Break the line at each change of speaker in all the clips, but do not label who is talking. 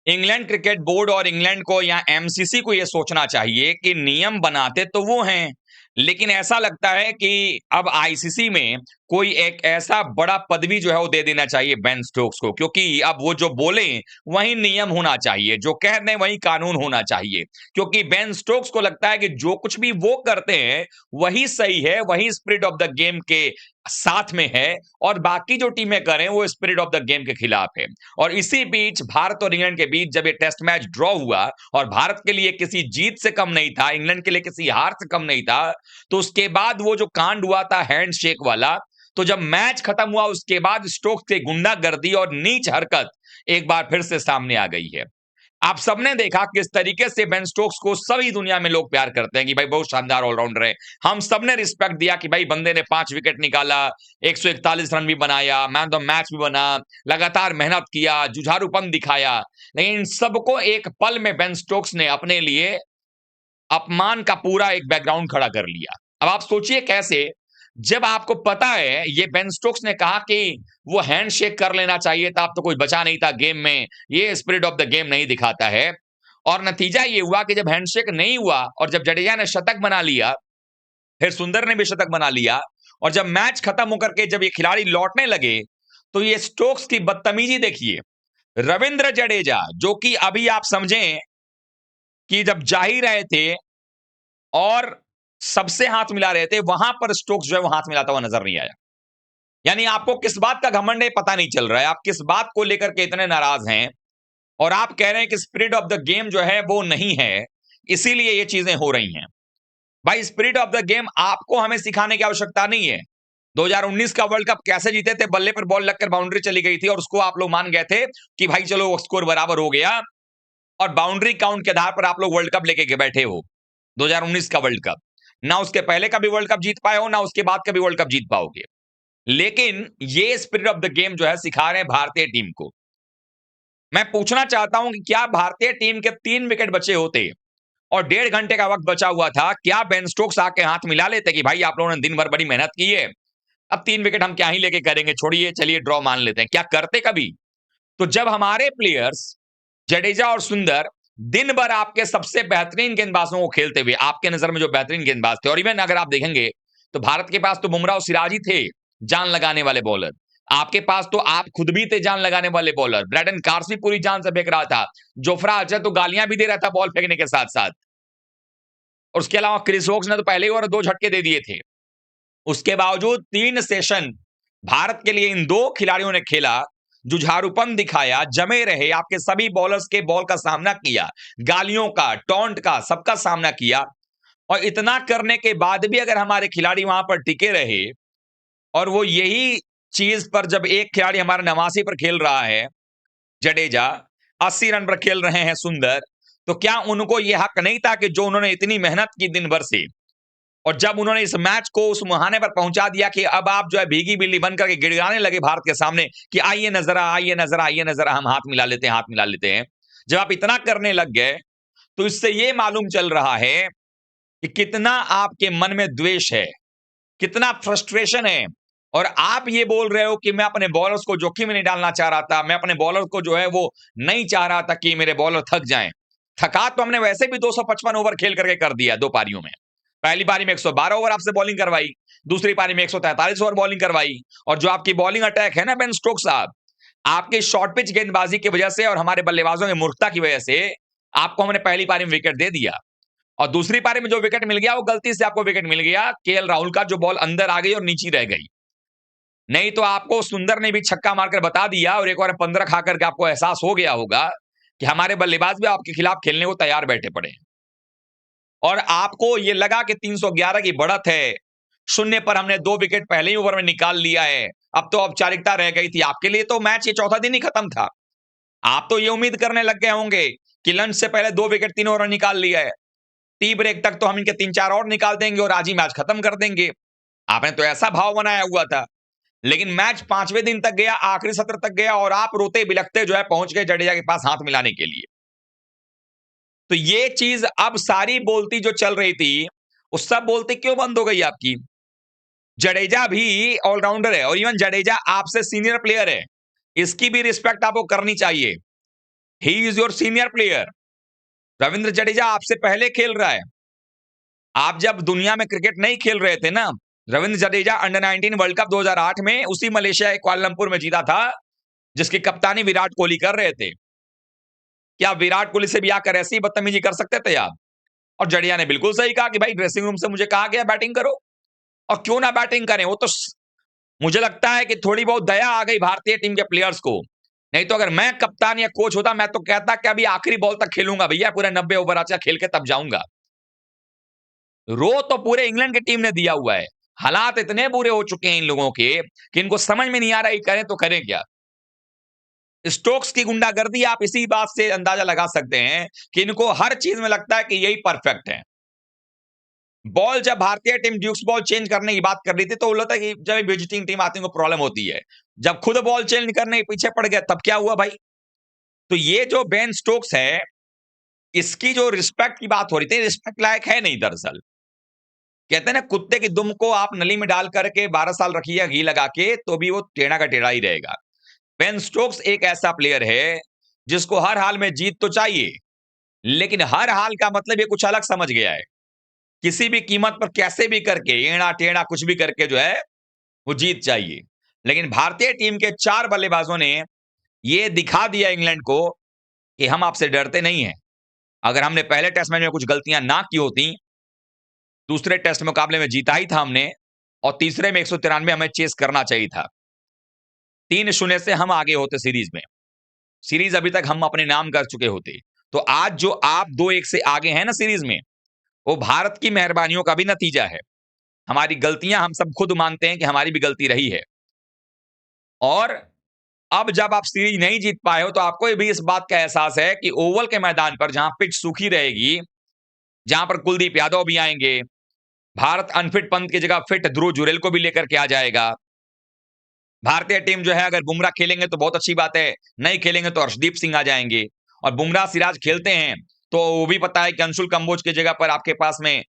England cricket board और England को या एमसीसी को यह सोचना चाहिए कि नियम बनाते तो वो हैं, लेकिन ऐसा लगता है कि अब आईसीसी में कोई एक ऐसा बड़ा पदवी जो है वो दे देना चाहिए बेन स्टोक्स को, क्योंकि अब वो जो बोले वही नियम होना चाहिए, जो कह दें वही कानून होना चाहिए। क्योंकि बेन स्टोक्स को लगता है कि जो कुछ भी वो करते हैं वही सही है, वही स्पिरिट ऑफ द गेम के साथ में है, और बाकी जो टीमें करें वो स्पिरिट ऑफ द गेम के खिलाफ है। और इसी बीच भारत और इंग्लैंड के बीच जब ये टेस्ट मैच ड्रॉ हुआ और भारत के लिए किसी जीत से कम नहीं था, इंग्लैंड के लिए किसी हार से कम नहीं था, तो उसके बाद वो जो कांड हुआ था हैंडशेक वाला, तो जब मैच खत्म हुआ उसके बाद स्टोक्स की गुंडागर्दी और नीच हरकत एक बार फिर से सामने आ गई है। आप सबने देखा किस तरीके से बेन स्टोक्स को सभी दुनिया में लोग प्यार करते हैं कि भाई बहुत शानदार ऑलराउंडर है। हम सबने रिस्पेक्ट दिया कि भाई बंदे ने 5 विकेट निकाला, 141 रन भी बनाया, मैन ऑफ द मैच भी बना, लगातार मेहनत किया, जुझारूपन दिखाया। लेकिन इन सबको एक पल में बेन स्टोक्स ने अपने लिए अपमान का पूरा एक बैकग्राउंड खड़ा कर लिया। अब आप सोचिए कैसे, जब आपको पता है, ये बेन स्टोक्स ने कहा कि वो हैंडशेक कर लेना चाहिए था, अब तो कोई बचा नहीं था गेम में, ये स्पिरिट ऑफ द गेम नहीं दिखाता है। और नतीजा ये हुआ कि जब हैंडशेक नहीं हुआ और जब जडेजा ने शतक बना लिया, फिर सुंदर ने भी शतक बना लिया, और जब मैच खत्म होकर के जब ये खिलाड़ी लौटने लगे, तो ये स्टोक्स की बदतमीजी देखिए। रविंद्र जडेजा, जो कि अभी आप समझें कि जब जा ही रहे थे और सबसे हाथ मिला रहे थे, वहां पर स्टोक्स जो है वो हाथ मिलाता हुआ नजर नहीं आया। यानी आपको किस बात का घमंड है पता नहीं चल रहा है, आप किस बात को लेकर के इतने नाराज हैं, और आप कह रहे हैं कि स्पिरिट ऑफ द गेम जो है वो नहीं है, इसीलिए ये चीजें हो रही हैं। भाई स्पिरिट ऑफ द गेम आपको हमें सिखाने की आवश्यकता नहीं है। 2019 का वर्ल्ड कप कैसे जीते थे, बल्ले पर बॉल लगकर बाउंड्री चली गई थी और उसको आप लोग मान गए थे कि भाई चलो स्कोर बराबर हो गया, और बाउंड्री काउंट के आधार पर आप लोग वर्ल्ड कप लेके के बैठे हो। 2019 का वर्ल्ड कप, ना उसके पहले का भी वर्ल्ड कप जीत पाए हो, ना उसके बाद का भी वर्ल्ड कप जीत पाओगे। लेकिन ये स्पिरिट ऑफ द गेम जो है सिखा रहे हैं भारतीय टीम को। मैं पूछना चाहता हूं कि क्या भारतीय टीम के 3 विकेट बचे होते और 1.5 घंटे का वक्त बचा हुआ था, क्या बेन स्टोक्स आके हाथ मिला लेते कि भाई आप लोगों ने दिन भर बड़ी मेहनत की है, अब 3 विकेट हम क्या ही लेके करेंगे, छोड़िए चलिए ड्रॉ मान लेते हैं, क्या करते कभी? तो जब हमारे प्लेयर्स जडेजा और सुंदर दिन भर आपके सबसे बेहतरीन गेंदबाजों को खेलते हुए, आपके नजर में जो बेहतरीन गेंदबाज थे, और इवन अगर आप देखेंगे तो भारत के पास तो बुमराह और सिराज ही थे जान लगाने वाले बॉलर। आपके पास तो आप खुद भी थे जान लगाने वाले बॉलर, ब्रैडन कार्स भी पूरी जान से फेंक रहा था, जोफ्रा आर्चर तो गालियां भी दे रहा था बॉल फेंकने के साथ साथ, और उसके अलावा क्रिस वोक्स ने तो पहले ही और 2 झटके दे दिए थे। उसके बावजूद 3 सेशन भारत के लिए इन 2 खिलाड़ियों ने खेला, जुझारूपन दिखाया, जमे रहे, आपके सभी बॉलर्स के बॉल का सामना किया, गालियों का, टॉन्ट का, सबका सामना किया। और इतना करने के बाद भी अगर हमारे खिलाड़ी वहां पर टिके रहे, और वो यही चीज पर जब एक खिलाड़ी हमारा 89 पर खेल रहा है जडेजा, 80 रन पर खेल रहे हैं सुंदर, तो क्या उनको यह हक नहीं था कि जो उन्होंने इतनी मेहनत की दिन भर से, और जब उन्होंने इस मैच को उस मुहाने पर पहुंचा दिया कि अब आप जो है भीगी बिल्ली बनकर के गिड़गिड़ाने लगे भारत के सामने कि आइए नजर आइए नजर आइए नजर, हम हाथ मिला लेते हैं, हाथ मिला लेते हैं, जब आप इतना करने लग गए, तो इससे यह मालूम चल रहा है कि कितना आपके मन में द्वेष है, कितना फ्रस्ट्रेशन है। और आप ये बोल रहे हो कि मैं अपने बॉलर्स को जोखिम में नहीं डालना चाह रहा था, मैं अपने बॉलर को जो है वो नहीं चाह रहा था कि मेरे बॉलर थक जाएं। थका तो हमने वैसे भी 255 ओवर खेल करके कर दिया 2 पारियों में। पहली पारी में 112 ओवर आपसे बॉलिंग करवाई, दूसरी पारी में 143 ओवर बॉलिंग करवाई, और जो आपकी बॉलिंग अटैक है ना बेन स्टोक्स साहब, आपकी शॉर्ट पिच गेंदबाजी की वजह से और हमारे बल्लेबाजों की मूर्खता की वजह से आपको हमने पहली पारी में विकेट दे दिया, और दूसरी पारी में जो विकेट मिल गया वो गलती से आपको विकेट मिल गया केएल राहुल का, जो बॉल अंदर आ गई और नीचे रह गई। नहीं तो आपको सुंदर ने भी छक्का मारकर बता दिया, और एक बार 15 खाकर के आपको एहसास हो गया होगा कि हमारे बल्लेबाज भी आपके खिलाफ खेलने को तैयार बैठे पड़े हैं। और आपको यह लगा कि 311 की बढ़त है, शून्य पर हमने 2 विकेट पहले ही ओवर में निकाल लिया है, अब तो औपचारिकता रह गई थी। आपके लिए तो मैच ये चौथा दिन ही खत्म था। आप तो ये उम्मीद करने लग गए होंगे कि लंच से पहले 2 विकेट 3 ओवर निकाल लिया है, टी ब्रेक तक तो हम इनके 3-4 और निकाल देंगे और आज ही मैच खत्म कर देंगे। आपने तो ऐसा भाव बनाया हुआ था। लेकिन मैच 5वें दिन तक गया, आखिरी सत्र तक गया, और आप रोते बिलखते जो है पहुंच गए जडेजा के पास हाथ मिलाने के लिए। तो ये चीज अब सारी बोलती जो चल रही थी, उस सब बोलती क्यों बंद हो गई आपकी? जडेजा भी ऑलराउंडर है, और इवन जडेजा आपसे सीनियर प्लेयर है, इसकी भी रिस्पेक्ट आपको करनी चाहिए। He is your senior player. Ravindra Jadeja आपसे पहले खेल रहा है। आप जब दुनिया में क्रिकेट नहीं खेल रहे थे ना, Ravindra Jadeja under 19 world cup 2008 में उसी मलेशिया के कुआलालंपुर में जीता था, जिसकी कप्तानी विराट कोहली कर रहे थे। क्या विराट कोहली से भी आकर ऐसी बदतमीजी कर सकते थे आप? और जडेजा ने बिल्कुल सही कहा कि भाई ड्रेसिंग रूम से मुझे कहा गया बैटिंग करो, और क्यों ना बैटिंग करें। वो तो मुझे लगता है कि थोड़ी बहुत दया आ गई भारतीय टीम के प्लेयर्स को। नहीं तो अगर मैं कप्तान या कोच होता, मैं तो कहता कि अभी आखिरी बॉल तक खेलूंगा भैया, पूरे 90 ओवर अच्छा खेल के तब जाऊंगा। रो तो पूरे इंग्लैंड की टीम ने दिया हुआ है। हालात इतने बुरे हो चुके हैं इन लोगों के कि इनको समझ में नहीं आ रहा है करें तो करें क्या। स्टोक्स की गुंडागर्दी आप इसी बात से अंदाजा लगा सकते हैं कि इनको हर चीज में लगता है कि यही परफेक्ट है। बॉल जब भारतीय टीम ड्यूक्स बॉल चेंज करने की बात कर रही थी तो बोला था कि जब विजिटिंग टीम आती है उनको प्रॉब्लम होती है। जब खुद बॉल चेंज करने के पीछे पड़ गया तब क्या हुआ भाई? तो ये जो बेन स्टोक्स है, इसकी जो रिस्पेक्ट की बात हो रही थी, रिस्पेक्ट लायक है नहीं दरअसल। कहते हैं ना, कुत्ते की दुम को आप नली में डाल करके 12 साल रखिए घी लगा के, तो भी वो टेढ़ा का टेढ़ा ही रहेगा। बेन स्टोक्स एक ऐसा प्लेयर है जिसको हर हाल में जीत तो चाहिए, लेकिन हर हाल का मतलब ये कुछ अलग समझ गया है। किसी भी कीमत पर कैसे भी करके एड़ा टेढ़ा कुछ भी करके जो है वो जीत चाहिए। लेकिन भारतीय टीम के 4 बल्लेबाजों ने ये दिखा दिया इंग्लैंड को कि हम आपसे डरते नहीं हैं। अगर हमने पहले टेस्ट मैच में कुछ गलतियां ना की होती, दूसरे टेस्ट मुकाबले में जीता ही था हमने, और तीसरे में 193 हमें चेस करना चाहिए था। 3-0 से हम आगे होते सीरीज में। सीरीज अभी तक हम अपने नाम कर चुके होते। तो आज जो आप 2-1 से आगे हैं ना सीरीज में, वो भारत की मेहरबानियों का भी नतीजा है। हमारी गलतियां हम सब खुद मानते हैं कि हमारी भी गलती रही है। और अब जब आप सीरीज नहीं जीत पाए हो तो आपको भी इस बात का एहसास है कि ओवल के मैदान पर जहां पिच सूखी रहेगी, जहां पर कुलदीप यादव भी आएंगे, भारत अनफिट पंत की जगह फिट ध्रुव जुरेल को भी लेकर के आ जाएगा। भारतीय टीम जो है, अगर बुमराह खेलेंगे तो बहुत अच्छी बात है, नहीं खेलेंगे तो अर्शदीप सिंह आ जाएंगे। और बुमराह सिराज खेलते हैं तो वो भी पता है कि अंशुल कंबोज की जगह पर आपके पास में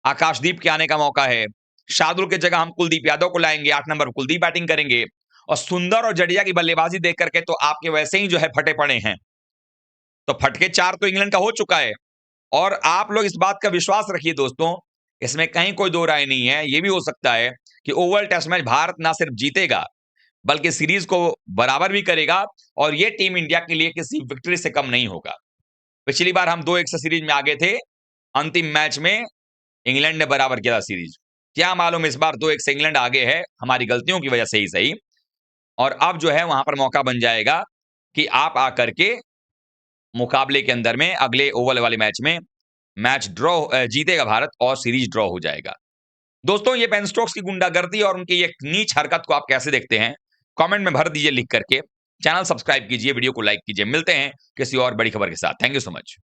आकाशदीप के आने का मौका है। शार्दुल की जगह हम कुलदीप यादव को लाएंगे, 8 नंबर कुलदीप बैटिंग करेंगे। और सुंदर और जडेजा की बल्लेबाजी देख करके तो आपके वैसे ही जो है फटे पड़े हैं। तो फटके 4 तो इंग्लैंड का हो चुका है। और आप लोग इस बात का विश्वास रखिए दोस्तों, इसमें कहीं कोई दो राय नहीं है। यह भी हो सकता है कि ओवल टेस्ट मैच भारत ना सिर्फ जीतेगा, बल्कि सीरीज को बराबर भी करेगा, और यह टीम इंडिया के लिए किसी विक्ट्री से कम नहीं होगा। पिछली बार हम 2-1 से सीरीज में आगे थे, अंतिम मैच में इंग्लैंड ने बराबर किया था सीरीज। क्या मालूम इस बार 2-1 से इंग्लैंड आगे है, हमारी गलतियों की वजह से ही सही। और अब जो है वहां पर मौका बन जाएगा कि आप आकर के मुकाबले के अंदर में अगले ओवल वाले मैच में मैच ड्रॉ जीतेगा भारत और सीरीज ड्रॉ हो जाएगा। दोस्तों, ये बेन स्टोक्स की गुंडागर्दी और उनकी एक नीच हरकत को आप कैसे देखते हैं, कमेंट में भर दीजिए लिख करके। चैनल सब्सक्राइब कीजिए, वीडियो को लाइक कीजिए। मिलते हैं किसी और बड़ी खबर के साथ। Thank you so much.